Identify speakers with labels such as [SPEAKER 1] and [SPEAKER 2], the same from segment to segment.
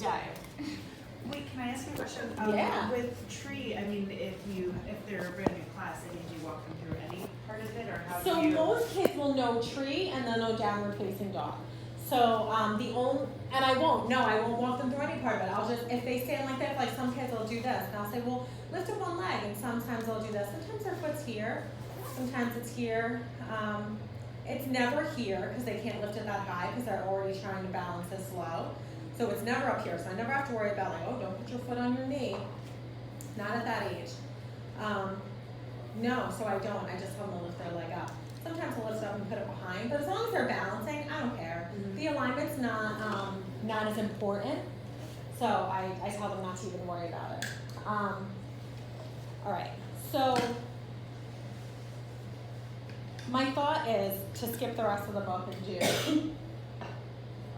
[SPEAKER 1] jive.
[SPEAKER 2] Wait, can I ask you a question?
[SPEAKER 1] Yeah.
[SPEAKER 2] With tree, I mean, if they're a brand new class, I mean, do you walk them through any part of it, or how
[SPEAKER 1] So
[SPEAKER 2] do you?
[SPEAKER 1] most kids will know tree and then know downward facing dog. So and I won't walk them through any part of it. I'll just, if they stand like that, like some kids will do this, and I'll say, well, lift up one leg, and sometimes they'll do this. Sometimes their foot's here, sometimes it's here. It's never here because they can't lift it that high because they're already trying to balance this low. So it's never up here. So I never have to worry about like, oh, don't put your foot on your knee. Not at that age. No, so I don't. I just tell them to lift their leg up. Sometimes I'll lift it up and put it behind, but as long as they're balancing, I don't care.
[SPEAKER 2] Mm-hmm.
[SPEAKER 1] The alignment's not as important, so I tell them not to even worry about it. All right, so my thought is to skip the rest of the book and do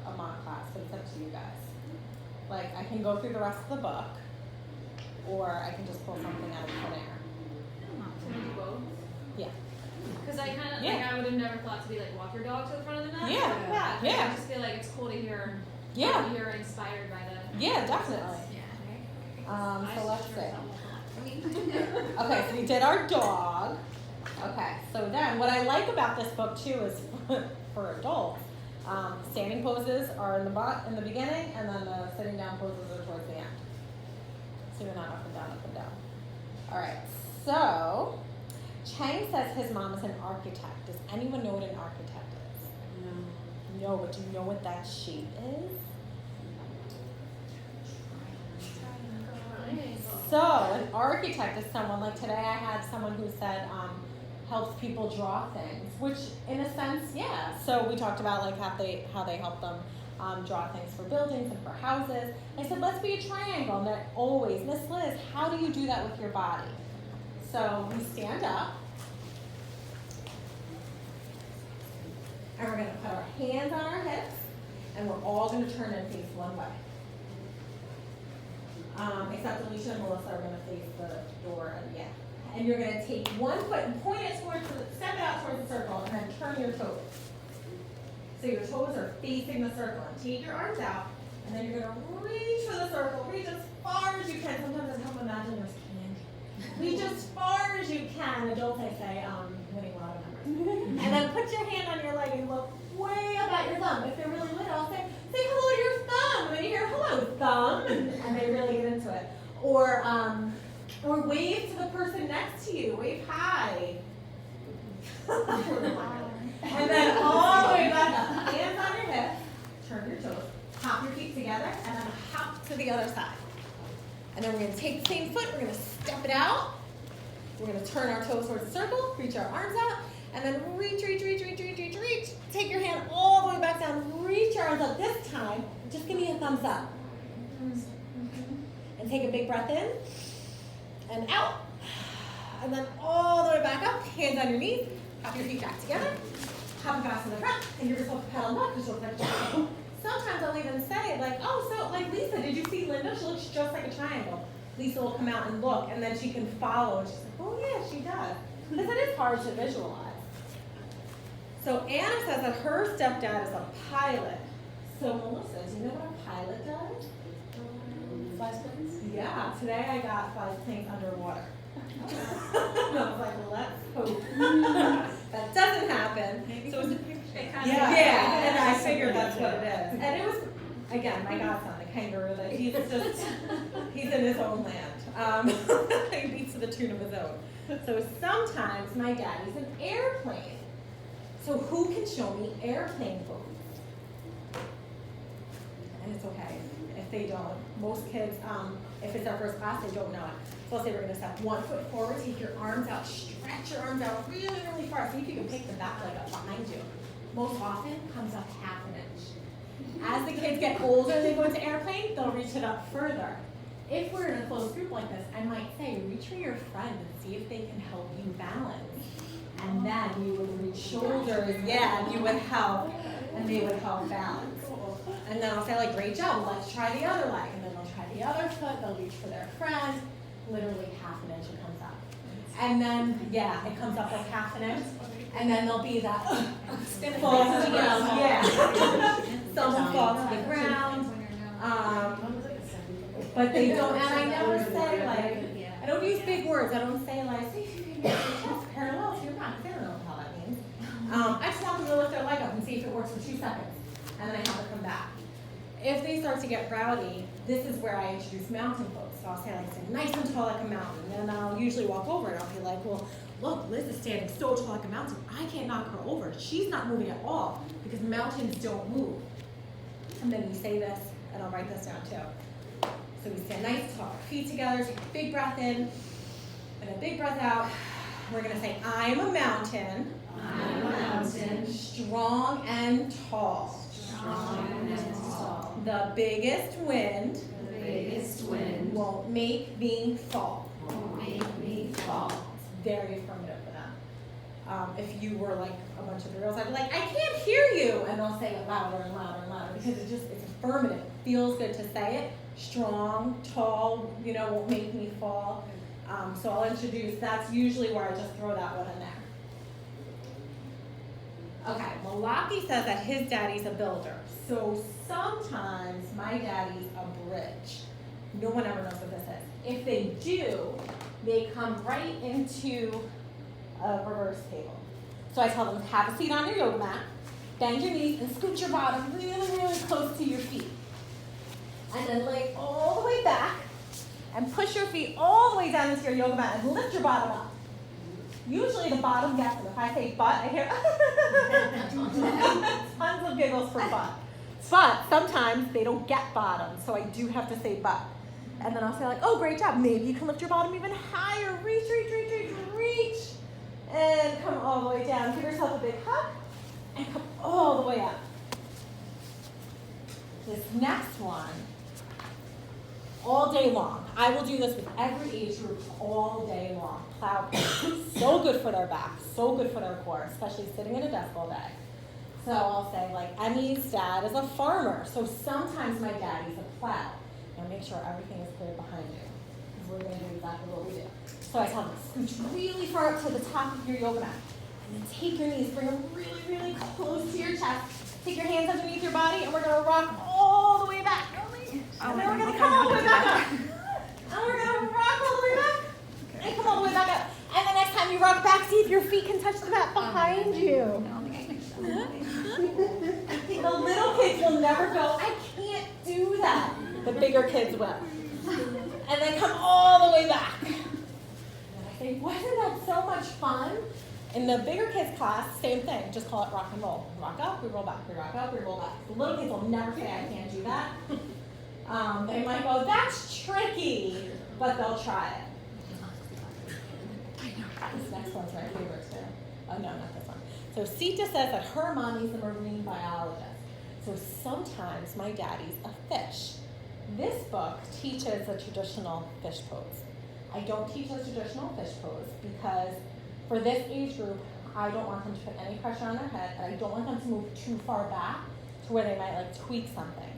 [SPEAKER 1] a mock class, but it's up to you guys. Like, I can go through the rest of the book, or I can just pull something out of thin air.
[SPEAKER 3] Can we do both?
[SPEAKER 1] Yeah.
[SPEAKER 3] Because I kind of,
[SPEAKER 1] Yeah.
[SPEAKER 3] like, I would have never thought to be like, walk your dog to the front of the mat.
[SPEAKER 1] Yeah.
[SPEAKER 3] Like,
[SPEAKER 1] Yeah.
[SPEAKER 3] I just feel like it's cool to hear.
[SPEAKER 1] Yeah.
[SPEAKER 3] You're inspired by the.
[SPEAKER 1] Yeah, definitely.
[SPEAKER 3] Yeah.
[SPEAKER 1] So let's see. Okay, so we did our dog. Okay, so then what I like about this book too is for adults. Standing poses are in the beginning, and then the sitting down poses are towards the end. So you're not up and down, up and down. All right, so Chang says his mom is an architect. Does anyone know what an architect is? No, but do you know what that shape is? So an architect is someone, like today I had someone who said helps people draw things, which in a sense, yeah. So we talked about like how they help them draw things for buildings and for houses. I said, let's be a triangle. And they're always, Miss Liz, how do you do that with your body? So we stand up, and we're gonna put our hands on our hips, and we're all gonna turn and face one way. Except Alicia and Melissa are gonna face the door, and yeah. And you're gonna take one foot and point it step it out towards the circle, and then turn your toes. So your toes are facing the circle, and take your arms out, and then you're gonna reach for the circle, reach as far as you can. Sometimes I help imaginers can. Reach as far as you can. Adults, I say, winning lotto numbers. And then put your hand on your leg and look way up at your thumb. If they're really little, I'll say hello to your thumb. And then you hear hello, thumb, and they really get into it. Or wave to the person next to you. Wave hi. And then all the way back up. Hands on your hips. Turn your toes. Hop your feet together, and then hop to the other side. And then we're going to take the same foot. We're going to step it out. We're going to turn our toes towards the circle. Reach our arms out. And then reach. Take your hand all the way back down. Reach your arms up. This time, just give me a thumbs up. And take a big breath in. And out. And then all the way back up. Hands on your knees. Hop your feet back together. Hop them back to the front. And you're just going to pedal them up because you'll like that. Sometimes I'll even say, like, oh, so, like, Lisa, did you see Linda? She looks just like a triangle. Lisa will come out and look, and then she can follow. And she's like, oh, yeah, she does. Because it is hard to visualize. So Anna says that her stepdad is a pilot. So Melissa, do you know what a pilot does? Flies planes? Yeah, today I got flies planes underwater. And I was like, well, let's hope that doesn't happen.
[SPEAKER 2] Maybe
[SPEAKER 1] So it's
[SPEAKER 2] yeah,
[SPEAKER 1] and I figured that's what it is. And it was, again, my godson, the kangaroo, that he's in his own land. He beats to the tune of his own. So sometimes my daddy's an airplane. So who can show me airplane poses? And it's okay if they don't. Most kids, if it's their first class, they don't know it. So I'll say we're gonna step 1 foot forward, take your arms out, stretch your arms out really, really far. See if you can pick the back leg up behind you. Most often comes up 1/2 inch. As the kids get older and they go into airplane, they'll reach it up further. If we're in a closed group like this, I might say, reach for your friend and see if they can help you balance. And then you would reach shoulders, yeah, and you would help, and they would help balance. And then I'll say, like, great job, let's try the other leg. And then they'll try the other foot, they'll reach for their friend, literally 1/2 inch it comes up. And then, yeah, it comes up like 1/2 inch. And then there'll be that fall to the ground, yeah. Some will fall to the ground. But they don't, and I never say like, I don't use big words. I don't say like, see if you can make your chest parallel to your back. They don't know what that means. I just want them to lift their leg up and see if it works for 2 seconds. And then I have it come back. If they start to get rowdy, this is where I introduce mountain pose. So I'll say like, stand nice and tall like a mountain. And then I'll usually walk over and I'll be like, well, look, Liz is standing so tall like a mountain. I can't knock her over. She's not moving at all because mountains don't move. And then we say this, and I'll write this down too. So we stand nice, tall, feet together, take a big breath in, and a big breath out. We're gonna say, I'm a mountain.
[SPEAKER 4] I'm a mountain.
[SPEAKER 1] Strong and tall.
[SPEAKER 4] Strong and tall.
[SPEAKER 1] The biggest wind
[SPEAKER 4] The biggest wind
[SPEAKER 1] won't make me fall.
[SPEAKER 4] won't make me fall.
[SPEAKER 1] It's very affirmative for them. If you were like a bunch of girls, I'd be like, I can't hear you. And they'll say it louder and louder and louder because it's affirmative. Feels good to say it. Strong, tall, won't make me fall. So I'll introduce, that's usually where I just throw that one in there. Okay, Malaki says that his daddy's a builder. So sometimes my daddy's a bridge. No one ever knows what this is. If they do, they come right into a reverse table. So I tell them, have a seat on your yoga mat, bend your knees, and scoot your bottom really, really close to your feet. And then lay all the way back, and push your feet all the way down into your yoga mat, and lift your bottom up. Usually the bottom gets them. If I say butt, I hear tons of giggles for butt. But sometimes they don't get bottom, so I do have to say butt. And then I'll say like, oh, great job. Maybe you can lift your bottom even higher. Reach, reach, reach, reach, reach. And come all the way down. Give yourself a big hug. And come all the way up. This next one, all day long. I will do this with every age group all day long. Plow pose. So good for their back. So good for their core, especially sitting in a desk all day. So I'll say like, Emmy's dad is a farmer. So sometimes my daddy's a plow. Now make sure everything is clear behind you. Because we're going to do exactly what we do. So I tell them, scooch really far up to the top of your yoga mat. And then take your knees, bring them really, really close to your chest. Take your hands underneath your body, and we're going to rock all the way back. And then we're going to come all the way back up. And we're going to rock all the way back. And come all the way back up. And the next time you rock back, see if your feet can touch the mat behind you. The little kids will never go, I can't do that. The bigger kids will. And then come all the way back. And I say, wasn't that so much fun? In the bigger kids class, same thing. Just call it rock and roll. Rock up, we roll back. We rock up, we roll back. The little kids will never say, I can't do that. They might go, that's tricky, but they'll try it. This next one's my favorite too. Oh no, not this one. So Sita says that her mommy's a marine biologist. So sometimes my daddy's a fish. This book teaches a traditional fish pose. I don't teach a traditional fish pose because for this age group, I don't want them to put any pressure on their head, and I don't want them to move too far back to where they might like tweak something.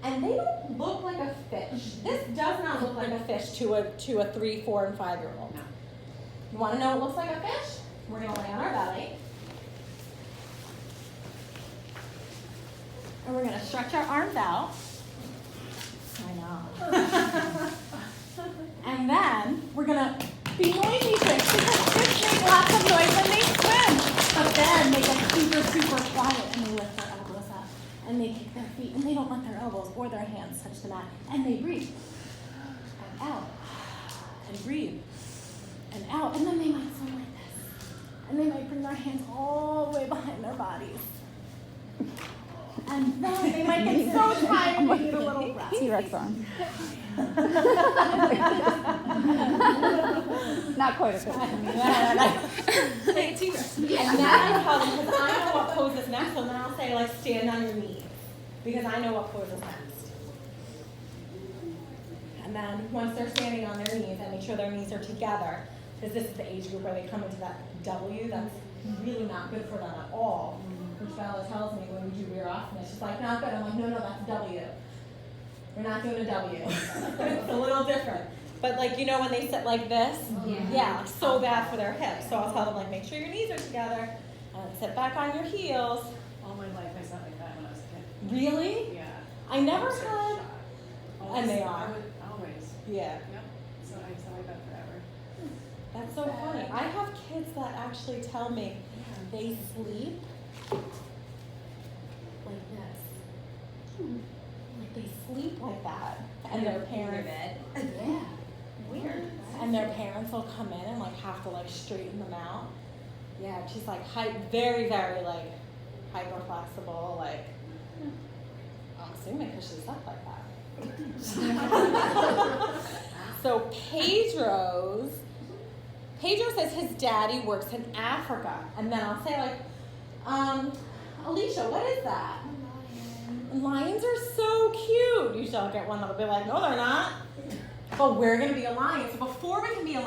[SPEAKER 1] And they don't look like a fish. This does not look like a fish to a 3, 4, and 5-year-old.
[SPEAKER 4] No.
[SPEAKER 1] You want to know what looks like a fish? We're going to lay on our belly. And we're going to stretch our arms out. I know. And then we're going to be noisy fish because fish make lots of noise when they swim. But then they get super, super quiet and they lift their elbows up. And they kick their feet and they don't let their elbows or their hands touch the mat. And they breathe. And out. And breathe. And out. And then they might swim like this. And they might bring their hands all the way behind their bodies. And then they might get so tired they need a little rest.
[SPEAKER 5] T-Rex arm. Not quite a fit.
[SPEAKER 3] Like a T-Rex.
[SPEAKER 1] And then I tell them, because I know what pose is next, and then I'll say, like, stand on your knees. Because I know what pose is next. And then once they're standing on their knees, I make sure their knees are together. Because this is the age group where they come into that W that's really not good for them at all. Which Bella tells me when we do Virasana, she's like, not good. I'm like, no, that's W. We're not doing a W. It's a little different. But like, when they sit like this, yeah, like so bad for their hips. So I'll tell them like, make sure your knees are together, and sit back on your heels.
[SPEAKER 2] All my life I sat like that when I was a kid.
[SPEAKER 1] Really?
[SPEAKER 2] Yeah.
[SPEAKER 1] I never
[SPEAKER 2] So
[SPEAKER 1] had,
[SPEAKER 2] shocked.
[SPEAKER 1] and they are.
[SPEAKER 2] I
[SPEAKER 1] Yeah.
[SPEAKER 2] So I bet forever.
[SPEAKER 1] That's so funny. I have kids that actually tell me they sleep like this. Like they sleep like that. And their parents. Yeah.
[SPEAKER 4] Weird.
[SPEAKER 1] And their parents will come in and like have to like straighten them out. Yeah, she's like very, very like hyper flexible, like I'm assuming because she's up like that. So Pedro says his daddy works in Africa. And then I'll say like, Alicia, what is that? Lions are so cute. Usually I'll get one that'll be like, no, they're not. But we're gonna be a lion. So before we can be a lion,